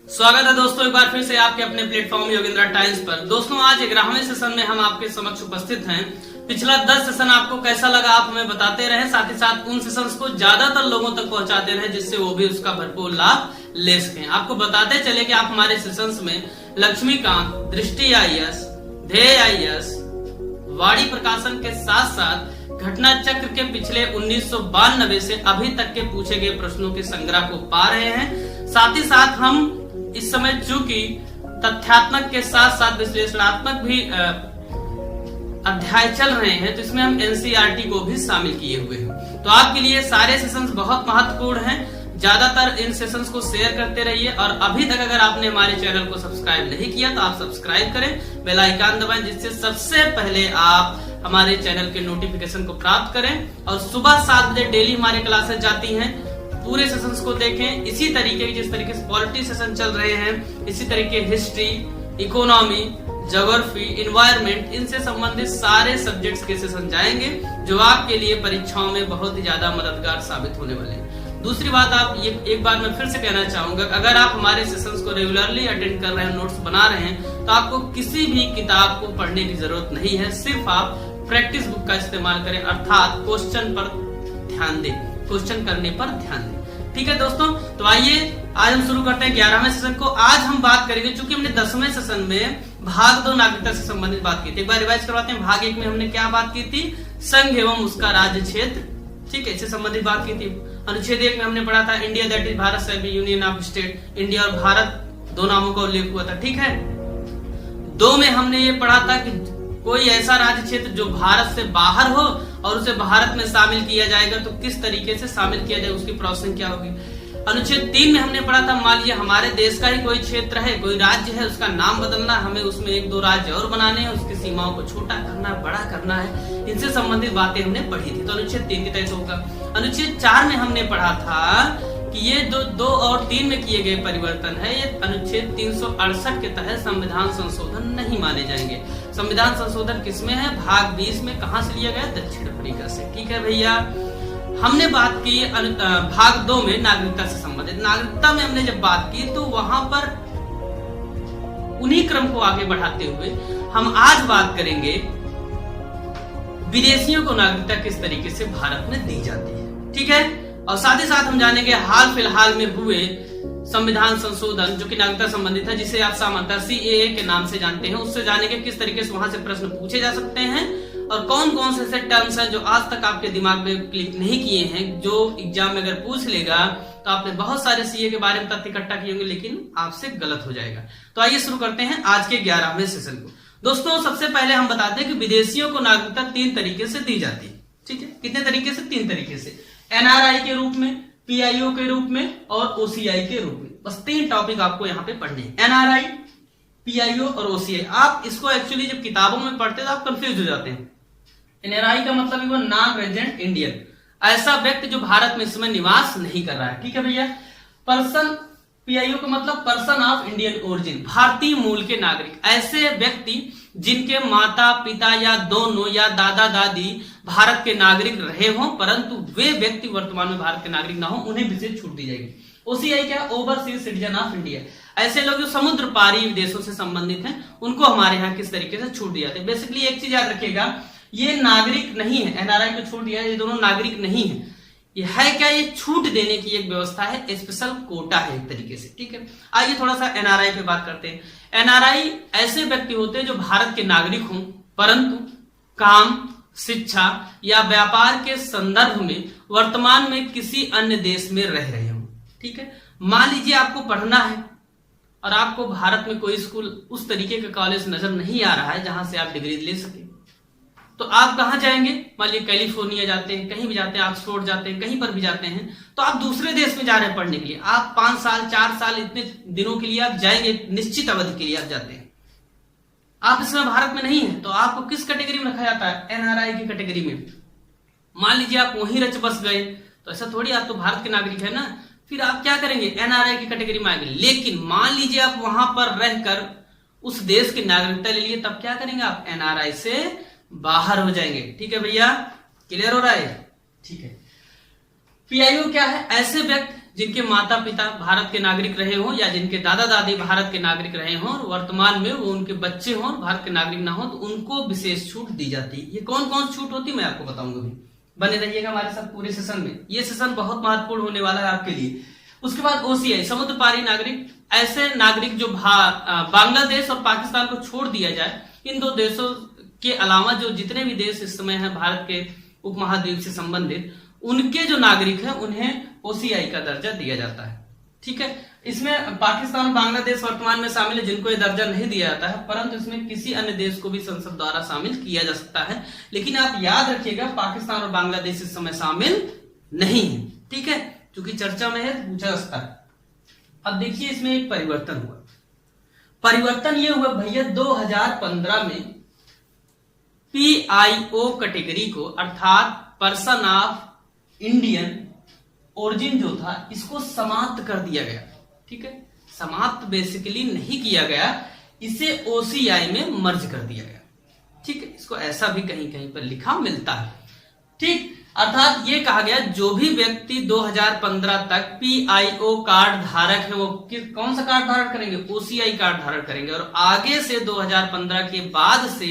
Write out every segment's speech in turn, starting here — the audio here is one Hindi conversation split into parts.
स्वागत है दोस्तों एक बार फिर से आपके अपने प्लेटफॉर्म योगेंद्र टाइम्स पर। दोस्तों आज 11वें सेशन में हम आपके समक्ष उपस्थित हैं। पिछला 10 सेशन आपको कैसा लगा आप हमें बताते रहे, साथ ही साथ उन सेशंस को ज्यादातर लोगों तक पहुंचाते रहे जिससे वो भी उसका भरपूर लाभ ले सकें। आपको बताते चले कि आप हमारे सेशंस में लक्ष्मीकांत, दृष्टि आईएएस, ध्येय आईएएस, वाणी प्रकाशन के साथ साथ घटना चक्र के पिछले 1992 से अभी तक के पूछे गए प्रश्नों के संग्रह को पा रहे हैं। साथ ही साथ हम इस समय चूंकि तथ्यात्मक के साथ साथ विश्लेषणात्मक भी अध्याय चल रहे हैं, तो इसमें हम एनसीईआरटी को भी शामिल किए हुए हैं। तो आपके लिए सारे सेशंस बहुत महत्वपूर्ण हैं। ज्यादातर इन सेशंस को शेयर करते रहिए और अभी तक अगर आपने हमारे चैनल को सब्सक्राइब नहीं किया तो आप सब्सक्राइब करें, बेल आइकन दबाएं जिससे सबसे पहले आप हमारे चैनल के नोटिफिकेशन को प्राप्त करें। और सुबह 7 बजे डेली हमारी क्लासेस जाती हैं। पूरे सेशंस को देखें इसी तरीके की, जिस तरीके से पॉलिटी सेशन चल रहे हैं इसी तरीके हिस्ट्री, इकोनॉमी, ज्योग्राफी, इन्वायरमेंट, इनसे संबंधित सारे सब्जेक्ट्स के सेशन जाएंगे जो आपके लिए परीक्षाओं में बहुत ही ज्यादा मददगार साबित होने वाले हैं। दूसरी बात आप ये एक बार मैं फिर से कहना चाहूंगा, अगर आप हमारे सेशंस को रेगुलरली अटेंड कर रहे हैं, नोट्स बना रहे हैं, तो आपको किसी भी किताब को पढ़ने की जरूरत नहीं है। सिर्फ आप प्रैक्टिस बुक का इस्तेमाल करें, अर्थात क्वेश्चन पर ध्यान दें, क्वेश्चन करने पर ध्यान दें। ठीक है दोस्तों, तो आइए आज हम शुरू करते हैं 11वें सेशन को। आज हम बात करेंगे, चूंकि हमने 10वें सेशन में भाग 2 नागरिकता से संबंधित बात की थी। एक बार रिवाइज करवाते हैं। भाग 1 में हमने क्या बात की थी? संघ एवं उसका राज्य क्षेत्र, ठीक है, इससे संबंधित बात की थी। अनुच्छेद 1 में हमने पढ़ा था India that is Bharat shall be union of state. India और भारत दो नामों का उल्लेख हुआ था, ठीक है। 2 में हमने ये पढ़ा था कि कोई ऐसा राज्य क्षेत्र जो भारत से बाहर हो और उसे भारत में शामिल किया जाएगा तो किस तरीके से शामिल किया जाए, उसकी प्रोसेसिंग क्या होगी। अनुच्छेद 3 में हमने पढ़ा था मान लीजिए हमारे देश का ही कोई क्षेत्र है, कोई राज्य है, उसका नाम बदलना, हमें उसमें 1-2 राज्य और बनाने हैं, उसकी सीमाओं को छोटा करना, बड़ा करना है, इनसे संबंधित बातें हमने पढ़ी थी। तो अनुच्छेद 3 के तहत होगा। अनुच्छेद 4 में हमने पढ़ा था कि ये जो 2 और 3 में किए गए परिवर्तन है, ये अनुच्छेद 368 के तहत संविधान संशोधन नहीं माने जाएंगे। संविधान संशोधन किसमें है? भाग 20 में। कहां से लिया गया? दक्षिण अफ्रीका से। ठीक है भैया। हमने बात की भाग 2 में नागरिकता से संबंधित। नागरिकता में हमने जब बात की तो वहां पर उन्हीं क्रम को आगे बढ़ाते हुए हम आज बात करेंगे विदेशियों को नागरिकता किस तरीके से भारत में दी जाती है, ठीक है। और साथ ही साथ हम जानेंगे हाल फिलहाल में हुए संविधान संशोधन जो कि नागरिकता संबंधित है, जिसे आप सामान्यतः सीएए के नाम से जानते हैं, उससे जानेंगे किस तरीके से वहां से प्रश्न पूछे जा सकते हैं और कौन कौन से ऐसे टर्म्स हैं जो आज तक आपके दिमाग में क्लिक नहीं किए हैं, जो एग्जाम में अगर पूछ लेगा तो आपने बहुत सारे सीए के बारे में तथ्य इकट्ठा किए होंगे लेकिन आपसे गलत हो जाएगा। तो आइए शुरू करते हैं आज के 11वें सेशन को। दोस्तों सबसे पहले हम बताते हैं कि विदेशियों को नागरिकता 3 तरीके से दी जाती है, ठीक है। कितने तरीके से? 3 तरीके से। एनआरआई के रूप में, पीआईओ के रूप में और ओसीआई के रूप में। बस 3 टॉपिक आपको यहाँ पे पढ़ने हैं, एनआरआई, पीआईओ और ओसीआई। आप इसको एक्चुअली जब किताबों में पढ़ते हैं तो आप कंफ्यूज हो जाते हैं। एनआरआई का मतलब है नॉन रेजिडेंट इंडियन, ऐसा व्यक्ति जो भारत में इस समय निवास नहीं कर रहा है, ठीक है भैया। पर्सन, पीआईओ का मतलब पर्सन ऑफ इंडियन ओरिजिन, भारतीय मूल के नागरिक, ऐसे व्यक्ति जिनके माता पिता या दोनों या दादा दादी भारत के नागरिक रहे हों परंतु वे व्यक्ति वर्तमान में भारत के नागरिक ना हो, उन्हें विशेष छूट दी जाएगी। ओसीआई क्या? ओवरसीज सिटीजन ऑफ इंडिया, ऐसे लोग जो समुद्र पारी विदेशों से संबंधित हैं उनको हमारे यहाँ किस तरीके से छूट दी जाती है। बेसिकली एक चीज याद रखिएगा, ये नागरिक नहीं है, एनआरआई को छूट दिया, ये दोनों नागरिक नहीं है। ये है क्या? ये छूट देने की एक व्यवस्था है, स्पेशल कोटा है एक तरीके से, ठीक है। आइए थोड़ा सा एनआरआई पे बात करते हैं। एनआरआई ऐसे व्यक्ति होते हैं जो भारत के नागरिक हों परंतु काम, शिक्षा या व्यापार के संदर्भ में वर्तमान में किसी अन्य देश में रह रहे हों, ठीक है। मान लीजिए आपको पढ़ना है और आपको भारत में कोई स्कूल उस तरीके का कॉलेज नजर नहीं आ रहा है जहां से आप डिग्री ले सके, तो आप कहां जाएंगे? मान लीजिए कैलिफोर्निया जाते हैं, कहीं भी जाते हैं, ऑक्सफोर्ड जाते हैं, कहीं पर भी जाते हैं, तो आप दूसरे देश में जा रहे हैं पढ़ने के लिए। आप 5 साल 4 साल इतने दिनों के लिए आप जाएंगे, निश्चित अवधि के लिए आप जाते हैं। आप इसमें भारत में नहीं है तो आपको किस कैटेगरी में रखा जाता है? एनआरआई की कैटेगरी में। मान लीजिए आप वहीं रच बस गए तो ऐसा थोड़ी, आप तो भारत के नागरिक है ना, फिर आप क्या करेंगे? एनआरआई की कैटेगरी में आएंगे। लेकिन मान लीजिए आप वहां पर रहकर उस देश की नागरिकता ले लिए, तब क्या करेंगे? आप एनआरआई से बाहर हो जाएंगे, ठीक है भैया। क्लियर हो रहा है? ठीक है। पीआईओ क्या है? ऐसे व्यक्ति जिनके माता पिता भारत के नागरिक रहे हों या जिनके दादा दादी भारत के नागरिक रहे हों और वर्तमान में वो उनके बच्चे हों भारत के नागरिक ना हो, तो उनको विशेष छूट दी जाती है। ये कौन कौन छूट होती है मैं आपको बताऊंगा भी, बने रहिएगा हमारे साथ पूरे सेशन में। ये सेशन बहुत महत्वपूर्ण होने वाला है आपके लिए। उसके बाद OCI समुद्र पारी नागरिक, ऐसे नागरिक जो बांग्लादेश और पाकिस्तान को छोड़ दिया जाए, इन दो देशों के अलावा जो जितने भी देश इस समय हैं भारत के उपमहाद्वीप से संबंधित, उनके जो नागरिक हैं उन्हें OCI का दर्जा दिया जाता है। ठीक है, इसमें पाकिस्तान और बांग्लादेश वर्तमान में शामिल है जिनको ये दर्जा नहीं दिया जाता है, परंतु इसमें किसी अन्य देश को भी संसद द्वारा शामिल किया जा सकता है। लेकिन आप याद रखिएगा पाकिस्तान और बांग्लादेश इस समय शामिल नहीं है। ठीक है, क्योंकि चर्चा में है तो पूछा जा सकता है। अब देखिए इसमें एक परिवर्तन हुआ। परिवर्तन ये हुआ भैया 2015 में PIO कैटेगरी को, अर्थात पर्सन ऑफ इंडियन ओरिजिन जो था, इसको समाप्त कर दिया गया। ठीक है, समाप्त बेसिकली नहीं किया गया, इसे OCI में मर्ज कर दिया गया। ठीक है, इसको ऐसा भी कहीं कहीं पर लिखा मिलता है। ठीक, अर्थात ये कहा गया जो भी व्यक्ति 2015 तक PIO कार्ड धारक है वो कौन सा कार्ड धारण करेंगे, OCI कार्ड धारण करेंगे, और आगे से 2015 के बाद से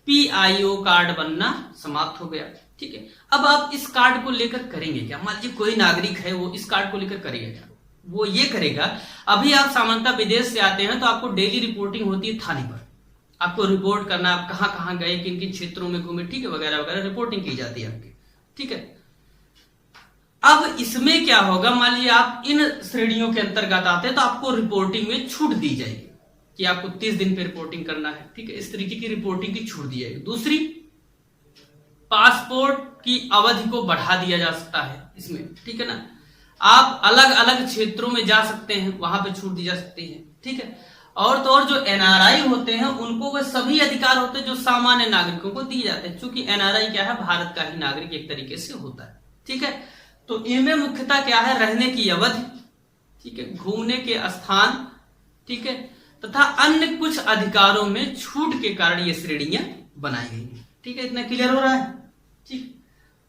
PIO कार्ड बनना समाप्त हो गया। ठीक है, अब आप इस कार्ड को लेकर करेंगे क्या? मान लीजिए कोई नागरिक है वो इस कार्ड को लेकर करेगा क्या? वो ये करेगा, अभी आप सामान्यतः विदेश से आते हैं तो आपको डेली रिपोर्टिंग होती है थाने पर, आपको रिपोर्ट करना, आप कहां कहां गए, किन किन क्षेत्रों में घूमे, ठीक है, वगैरह वगैरह रिपोर्टिंग की जाती है आपकी। ठीक है, अब इसमें क्या होगा, मान लीजिए आप इन श्रेणियों के अंतर्गत आते हैं तो आपको रिपोर्टिंग में छूट दी जाएगी कि आपको 30 दिन पे रिपोर्टिंग करना है। ठीक है, इस तरीके की रिपोर्टिंग की छूट दी जाएगी। दूसरी, पासपोर्ट की अवधि को बढ़ा दिया जा सकता है इसमें। ठीक है ना, आप अलग अलग क्षेत्रों में जा सकते हैं, वहां पे छूट दी जा सकती है। ठीक है, और तो और जो NRI होते हैं उनको वे सभी अधिकार होते हैं जो सामान्य नागरिकों को दिए जाते हैं, क्योंकि NRI क्या है, भारत का ही नागरिक एक तरीके से होता है। ठीक है, तो इनमें मुख्यतः क्या है, रहने की अवधि, ठीक है, घूमने के स्थान, ठीक है, तथा अन्य कुछ अधिकारों में छूट के कारण ये श्रेणियां बनाई गई हैं। ठीक है, इतना क्लियर हो रहा है? ठीक,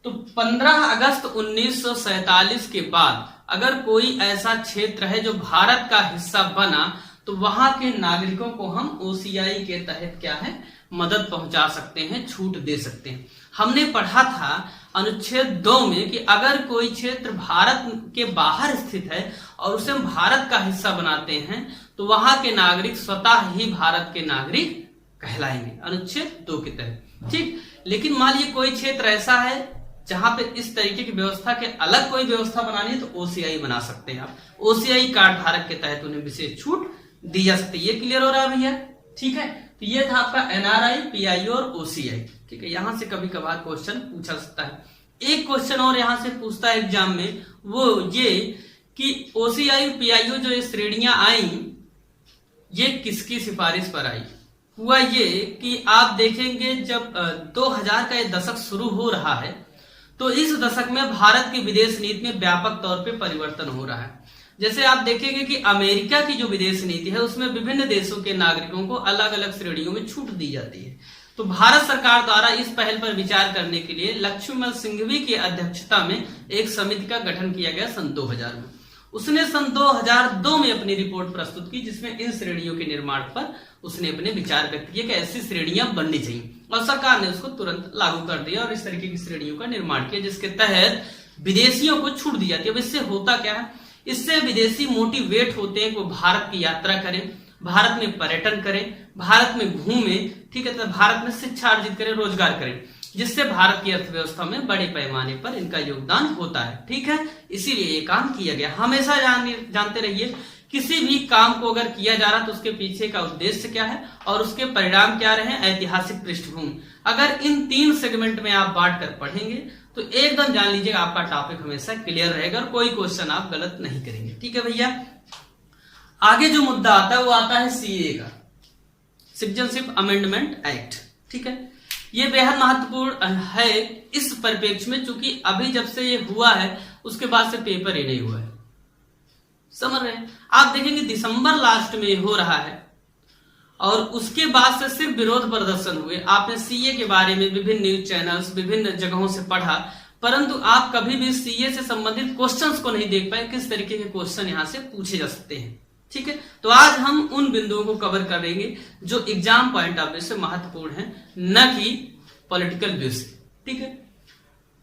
तो 15 अगस्त 1947 के बाद अगर कोई ऐसा क्षेत्र है जो भारत का हिस्सा बना तो वहां के नागरिकों को हम OCI के तहत क्या है, मदद पहुंचा सकते हैं, छूट दे सकते हैं। हमने पढ़ा था अनुच्छेद 2 में कि अगर कोई क्षेत्र भारत के बाहर स्थित है और उसे हम भारत का हिस्सा बनाते हैं तो वहां के नागरिक स्वतः ही भारत के नागरिक कहलाएंगे, अनुच्छेद 2 के तहत। ठीक, लेकिन मान लीजिए कोई क्षेत्र ऐसा है जहां पे इस तरीके की व्यवस्था के अलग कोई व्यवस्था बनानी है तो OCI बना सकते हैं आप। OCI कार्ड धारक के तहत उन्हें विशेष छूट दी जा सकती है। ये क्लियर हो रहा है भैया? ठीक है, तो ये था आपका NRI, PIO और OCI। ठीक है, यहां से कभी कभार क्वेश्चन पूछा सकता है। एक क्वेश्चन और यहां से पूछता है एग्जाम में, वो ये कि OCI PIO जो ये श्रेणियां आई, ये किसकी सिफारिश पर आई? हुआ ये कि आप देखेंगे जब 2000 का ये दशक शुरू हो रहा है तो इस दशक में भारत की विदेश नीति में व्यापक तौर पे परिवर्तन हो रहा है। जैसे आप देखेंगे कि अमेरिका की जो विदेश नीति है उसमें विभिन्न देशों के नागरिकों को अलग अलग श्रेणियों में छूट दी जाती है। तो भारत सरकार द्वारा इस पहल पर विचार करने के लिए लक्ष्मण सिंघवी की अध्यक्षता में एक समिति का गठन किया गया सन 2000 में। उसने सन 2002 में अपनी रिपोर्ट प्रस्तुत की जिसमें इन श्रेणियों के निर्माण पर उसने अपने विचार व्यक्त किए कि ऐसी श्रेणियां बननी चाहिए, और सरकार ने उसको तुरंत लागू कर दिया और इस तरीके की श्रेणियों का निर्माण किया जिसके तहत विदेशियों को छूट दी जाती है। अब इससे होता क्या है, इससे विदेशी मोटिवेट होते हैं कि वो भारत की यात्रा करें, भारत में पर्यटन करें, भारत में घूमें, ठीक है, तो भारत में शिक्षा अर्जित करें, रोजगार करें, जिससे भारत की अर्थव्यवस्था में बड़े पैमाने पर इनका योगदान होता है। ठीक है, इसीलिए ये काम किया गया। हमेशा जानते रहिए किसी भी काम को अगर किया जा रहा तो उसके पीछे का उद्देश्य क्या है और उसके परिणाम क्या रहे, ऐतिहासिक पृष्ठभूमि। अगर इन 3 सेगमेंट में आप बांट कर पढ़ेंगे तो एकदम जान लीजिएगा आपका टॉपिक हमेशा क्लियर रहेगा और कोई क्वेश्चन आप गलत नहीं करेंगे। ठीक है भैया, आगे जो मुद्दा आता है वो आता है CAA का, सिटीजनशिप अमेंडमेंट एक्ट। ठीक है, ये बेहद महत्वपूर्ण है इस परिप्रेक्ष्य में, चूंकि अभी जब से ये हुआ है उसके बाद से पेपर ही नहीं हुआ है, समझ रहे हैं आप? देखेंगे दिसंबर लास्ट में हो रहा है और उसके बाद से सिर्फ विरोध प्रदर्शन हुए। आपने CA के बारे में विभिन्न न्यूज चैनल्स, विभिन्न जगहों से पढ़ा, परंतु आप कभी भी सीए से संबंधित क्वेश्चंस को नहीं देख पाए किस तरीके के क्वेश्चन यहां से पूछे जा सकते हैं। ठीक है, तो आज हम उन बिंदुओं को कवर करेंगे जो एग्जाम पॉइंट ऑफ व्यू से महत्वपूर्ण है, न कि पॉलिटिकल व्यू से। ठीक है,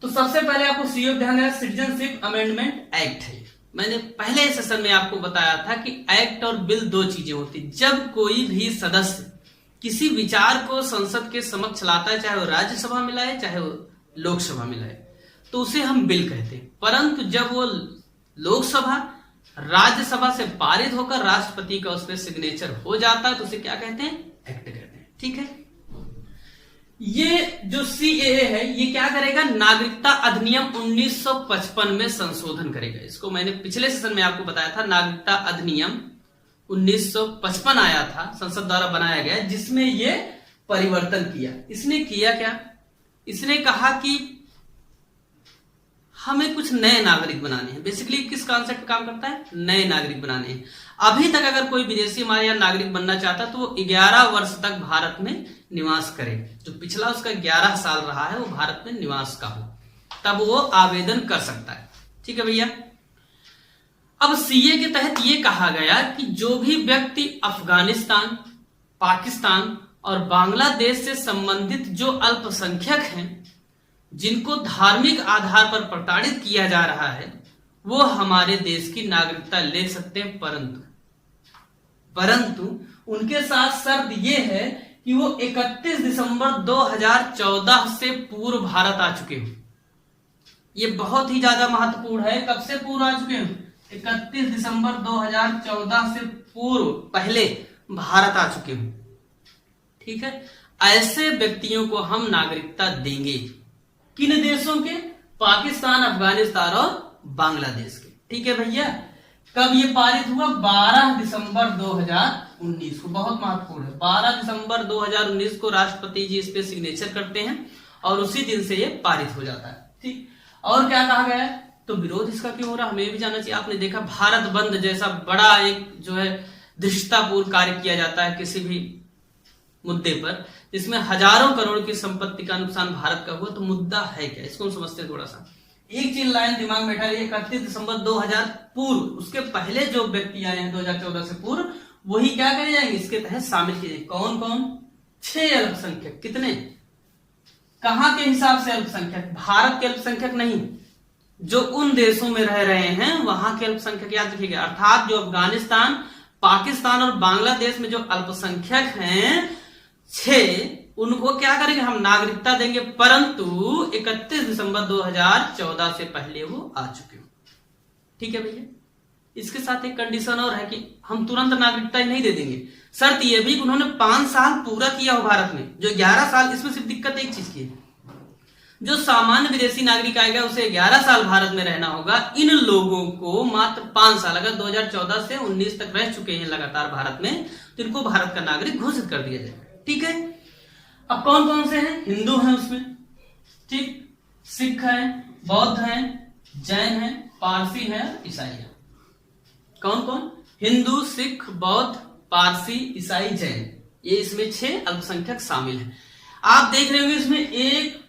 तो सबसे पहले आपको सीओ ध्यान है, सिटीजनशिप अमेंडमेंट एक्ट है। मैंने पहले सेशन में आपको बताया था कि एक्ट और बिल दो चीजें होती। जब कोई भी सदस्य किसी विचार को संसद के समक्ष लाता है, चाहे वो राज्यसभा में लाए चाहे वो लोकसभा में लाए, तो उसे हम बिल कहते हैं। परंतु जब वो लोकसभा राज्यसभा से पारित होकर राष्ट्रपति का उस पर सिग्नेचर हो जाता है तो उसे क्या कहते हैं? एक्ट कहते हैं। ठीक है, ये जो सीएए है ये क्या करेगा? नागरिकता अधिनियम 1955 में संशोधन करेगा। इसको मैंने पिछले सेशन में आपको बताया था, नागरिकता अधिनियम 1955 आया था, संसद द्वारा बनाया गया, जिसमें ये परिवर्तन किया। इसने किया क्या? इसने कहा कि हमें कुछ नए नागरिक बनाने हैं। बेसिकली किस कॉन्सेप्ट पे काम करता है? नए नागरिक बनाने हैं। अभी तक अगर कोई विदेशी हमारे यहाँ नागरिक बनना चाहता तो वो 11 वर्ष तक भारत में निवास करे। जो पिछला उसका 11 साल रहा है वो भारत में निवास का हो, तब वो आवेदन कर सकता है। ठीक है भैया, अब सीए के तहत ये कहा गया कि जो भी व्यक्ति अफगानिस्तान, पाकिस्तान और बांग्लादेश से संबंधित जो अल्पसंख्यक हैं, जिनको धार्मिक आधार पर प्रताड़ित किया जा रहा है, वो हमारे देश की नागरिकता ले सकते हैं। परंतु उनके साथ शर्त ये है कि वो 31 दिसंबर 2014 से पूर्व भारत आ चुके हो। ये बहुत ही ज्यादा महत्वपूर्ण है। कब से पूर्व आ चुके हो? 31 दिसंबर 2014 से पूर्व पहले भारत आ चुके हो। ठीक है, ऐसे व्यक्तियों को हम नागरिकता देंगे। किन देशों के? पाकिस्तान, अफगानिस्तान और बांग्लादेश के। ठीक है भैया, कब ये पारित हुआ? 12 दिसंबर 2019 को। बहुत महत्वपूर्ण है, 12 दिसंबर 2019 को राष्ट्रपति जी इस पे सिग्नेचर करते हैं और उसी दिन से ये पारित हो जाता है। ठीक, और क्या कहा गया है? तो विरोध इसका क्यों हो रहा, हमें भी जानना चाहिए। आपने देखा भारत बंद जैसा बड़ा एक जो है धृष्टतापूर्ण कार्य किया जाता है किसी भी मुद्दे पर, जिसमें हजारों करोड़ की संपत्ति का नुकसान भारत का हुआ, तो मुद्दा है क्या? इसको हम समझते हैं थोड़ा सा। एक चीज लाइन दिमाग में बैठा रही, 31 दिसंबर 2000 पूर्व, उसके पहले जो व्यक्ति आए हैं 2014 से पूर्व, वही क्या करे जाएंगे? इसके तहत शामिल किए। कौन कौन? 6 अल्पसंख्यक। कितने? कहां के हिसाब से अल्पसंख्यक? भारत के अल्पसंख्यक नहीं, जो उन देशों में रह रहे हैं वहां के अल्पसंख्यक याद रखिएगा। अर्थात जो अफगानिस्तान, पाकिस्तान और बांग्लादेश में जो अल्पसंख्यक हैं 6, उनको क्या करेंगे? हम नागरिकता देंगे, परंतु 31 दिसंबर 2014 से पहले वो आ चुके हो। ठीक है भैया, इसके साथ एक कंडीशन और है कि हम तुरंत नागरिकता ही नहीं दे देंगे। शर्त यह भी कि उन्होंने 5 साल पूरा किया हो भारत में। जो 11 साल, इसमें सिर्फ दिक्कत एक चीज की है, जो सामान्य विदेशी नागरिक आएगा उसे 11 साल भारत में रहना होगा। इन लोगों को मात्र 5 साल, अगर 2014 से 19 तक रह चुके हैं लगातार भारत में, तो इनको भारत का नागरिक घोषित कर दिया जाएगा। ठीक है, अब कौन कौन से हैं? हिंदू हैं उसमें, ठीक, सिख हैं, बौद्ध हैं, जैन हैं, पारसी हैं, ईसाई हैं। कौन कौन? हिंदू, सिख, बौद्ध, पारसी, ईसाई, जैन, ये इसमें 6 अल्पसंख्यक शामिल हैं। आप देख रहे होंगे इसमें एक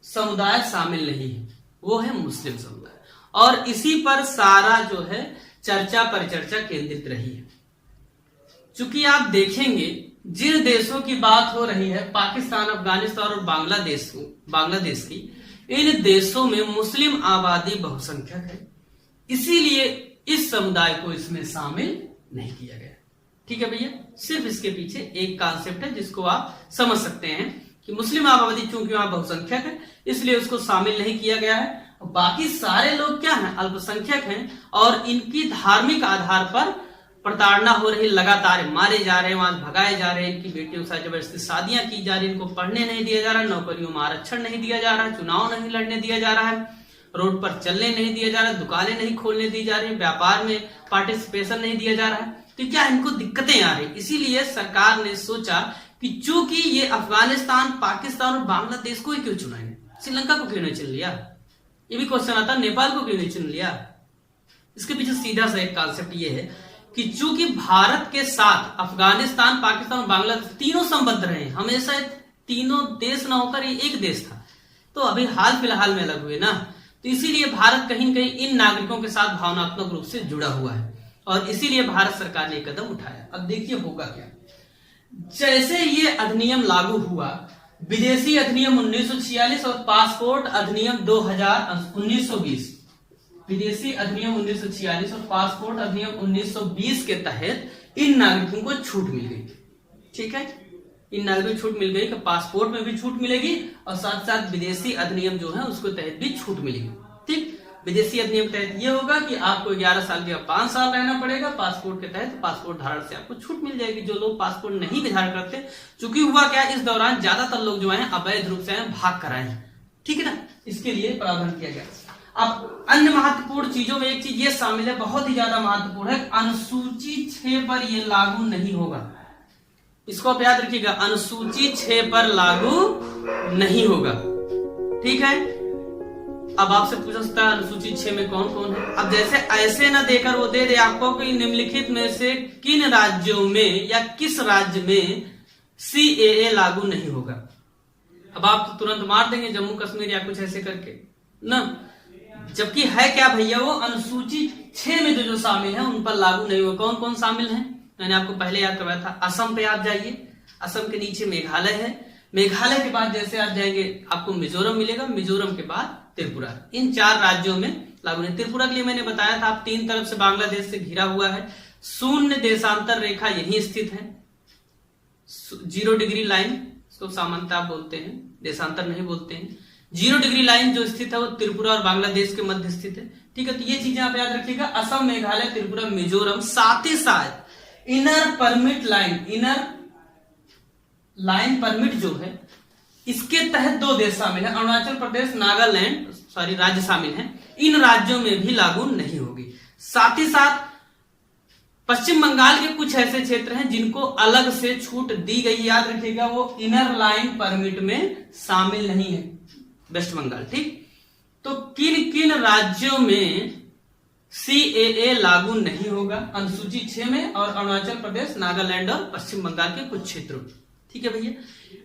समुदाय शामिल नहीं है, वो है मुस्लिम समुदाय, और इसी पर सारा जो है चर्चा परिचर्चा केंद्रित रही है। चूंकि आप देखेंगे जिन देशों की बात हो रही है, पाकिस्तान, अफगानिस्तान और बांग्लादेश की, इन देशों में मुस्लिम आबादी बहुसंख्यक है, इसीलिए इस समुदाय को इसमें शामिल नहीं किया गया। ठीक है भैया, सिर्फ इसके पीछे एक कॉन्सेप्ट है जिसको आप समझ सकते हैं कि मुस्लिम आबादी चूंकि वहां बहुसंख्यक है इसलिए उसको शामिल नहीं किया गया है। बाकी सारे लोग क्या हैं? अल्पसंख्यक हैं, और इनकी धार्मिक आधार पर प्रताड़ना हो रही, लगातार मारे जा रहे हैं, वहां भगाए जा रहे हैं, इनकी बेटियों के साथ जबरदस्ती शादियां की जा रही है, इनको पढ़ने नहीं दिया जा रहा है, नौकरियों में आरक्षण नहीं दिया जा रहा है, चुनाव नहीं लड़ने दिया जा रहा है, रोड पर चलने नहीं दिया जा रहा है, दुकानें नहीं खोलने दी जा रही, व्यापार में पार्टिसिपेशन नहीं दिया जा रहा है। तो क्या इनको दिक्कतें आ रही, इसीलिए सरकार ने सोचा कि चूंकि ये अफगानिस्तान, पाकिस्तान और बांग्लादेश को ही क्यों चुना है, श्रीलंका को क्यों नहीं चुन लिया? ये भी क्वेश्चन आता है, नेपाल को क्यों नहीं चुन लिया? इसके पीछे सीधा सा एक कॉन्सेप्ट ये है कि चूंकि भारत के साथ अफगानिस्तान, पाकिस्तान और बांग्लादेश तीनों संबद्ध रहे, हमेशा तीनों देश ना होकर ये एक देश था, तो अभी हाल फिलहाल में अलग हुए ना, तो इसीलिए भारत कहीं न कहीं इन नागरिकों के साथ भावनात्मक रूप से जुड़ा हुआ है और इसीलिए भारत सरकार ने कदम उठाया। अब देखिए होगा क्या। जैसे ये अधिनियम लागू हुआ, विदेशी अधिनियम 1946 और पासपोर्ट अधिनियम 1920, विदेशी अधिनियम 1946 और पासपोर्ट अधिनियम 1920 के तहत इन नागरिकों को छूट मिल गई। ठीक है, इन नागरिकों को छूट मिल गई कि पासपोर्ट में भी छूट मिलेगी और साथ साथ विदेशी अधिनियम जो है उसके तहत भी छूट मिलेगी। ठीक, विदेशी अधिनियम के तहत ये होगा कि आपको 11 साल के 5 साल रहना पड़ेगा, पासपोर्ट के तहत पासपोर्ट धारण से आपको छूट मिल जाएगी। जो लोग पासपोर्ट नहीं भी धारण करते, चूंकि हुआ क्या, इस दौरान ज्यादातर लोग जो है अवैध रूप से भाग कर आए हैं, ठीक है ना, इसके लिए प्रावधान किया गया। अब अन्य महत्वपूर्ण चीजों में एक चीज ये शामिल है, बहुत ही ज्यादा महत्वपूर्ण है, अनुसूची 6 पर यह लागू नहीं होगा। इसको आप याद रखिएगा, अनुसूची 6 पर लागू नहीं होगा। ठीक है, अब आपसे पूछा सकता है अनुसूची 6 में कौन कौन है। अब जैसे ऐसे ना देकर वो दे दे आपको कि निम्नलिखित में से किन राज्यों में या किस राज्य में CAA लागू नहीं होगा। अब आप तो तुरंत मार देंगे जम्मू कश्मीर या कुछ ऐसे करके ना, जबकि है क्या भैया, वो अनुसूची 6 में जो शामिल है उन पर लागू नहीं होगा। कौन कौन शामिल है, मैंने आपको पहले याद करवाया था। असम पे आप जाइए, असम के नीचे मेघालय है, मेघालय के बाद जैसे आप जाएंगे आपको मिजोरम मिलेगा, मिजोरम के बाद त्रिपुरा। इन 4 राज्यों में लागू नहीं। त्रिपुरा के लिए मैंने बताया था, आप 3 तरफ से बांग्लादेश से घिरा हुआ है, शून्य देशांतर रेखा यहीं स्थित है, 0 डिग्री लाइन, इसको सामान्यतः बोलते हैं, देशांतर नहीं बोलते हैं। 0 डिग्री लाइन जो स्थित है वो त्रिपुरा और बांग्लादेश के मध्य स्थित है। ठीक है, तो ये चीजें आप याद रखिएगा, असम, मेघालय, त्रिपुरा, मिजोरम। साथ ही साथ inner permit line, inner line permit जो है, इसके तहत 2 देश शामिल है, अरुणाचल प्रदेश, नागालैंड, राज्य शामिल हैं। इन राज्यों में भी लागू नहीं होगी। साथ ही साथ पश्चिम बंगाल के कुछ ऐसे क्षेत्र हैं जिनको अलग से छूट दी गई, याद रखिएगा, वो इनर लाइन परमिट में शामिल नहीं है, वेस्ट बंगाल। ठीक, तो किन किन राज्यों में CAA लागू नहीं होगा, अनुसूची 6 में और अरुणाचल प्रदेश, नागालैंड और पश्चिम बंगाल के कुछ क्षेत्रों में। ठीक है भैया,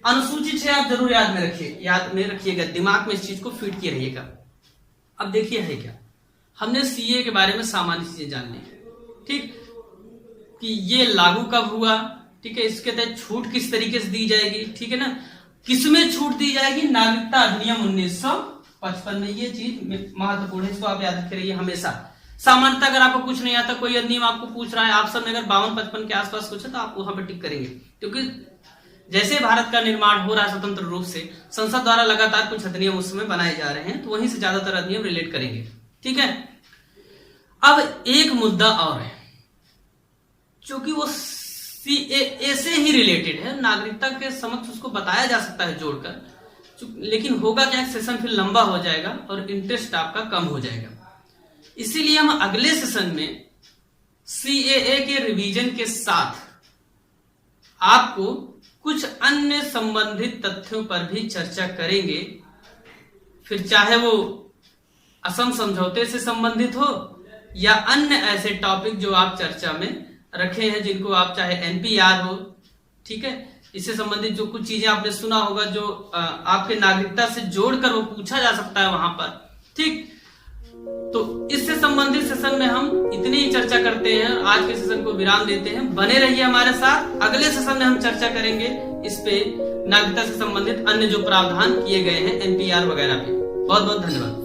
अनुसूची 6 आप जरूर याद में रखिएगा, दिमाग में इस चीज को फीड किए रहिएगा। अब देखिए है क्या, हमने CAA के बारे में सामान्य चीजें जान ली, ठीक, कि ये लागू कब हुआ, ठीक है, इसके तहत छूट किस तरीके से दी जाएगी, ठीक है ना, किसमें छूट दी जाएगी, नागरिकता अधिनियम 1955 में। ये चीज महत्वपूर्ण है, इसको आप याद रखे रहिए हमेशा। सामान्यतः अगर आपको कुछ नहीं आता, कोई अधिनियम आपको पूछ रहा है, आप सब में अगर 52-55 के आसपास कुछ है तो आप वहां पर टिक करेंगे, क्योंकि जैसे भारत का निर्माण हो रहा है स्वतंत्र रूप से, संसद द्वारा लगातार कुछ अधिनियम उस समय बनाए जा रहे हैं, तो वहीं से ज्यादातर अधिनियम रिलेट करेंगे। ठीक है, अब एक मुद्दा और है, क्योंकि वो CAA से ही रिलेटेड है, नागरिकता के समक्ष उसको बताया जा सकता है जोड़कर, लेकिन होगा क्या, सेशन फिर लंबा हो जाएगा और इंटरेस्ट आपका कम हो जाएगा। इसीलिए हम अगले सेशन में CAA के रिवीजन के साथ आपको कुछ अन्य संबंधित तथ्यों पर भी चर्चा करेंगे, फिर चाहे वो असम समझौते से संबंधित हो या अन्य ऐसे टॉपिक जो आप चर्चा में रखे हैं, जिनको आप चाहे NPR हो, ठीक है, इससे संबंधित जो कुछ चीजें आपने सुना होगा जो आपके नागरिकता से जोड़कर वो पूछा जा सकता है वहां पर। ठीक, तो इससे संबंधित सेशन में हम इतनी ही चर्चा करते हैं, आज के सेशन को विराम देते हैं। बने रहिए हमारे साथ, अगले सेशन में हम चर्चा करेंगे इस पे, नागरिकता से संबंधित अन्य जो प्रावधान किए गए हैं NPR वगैरह पे। बहुत बहुत धन्यवाद।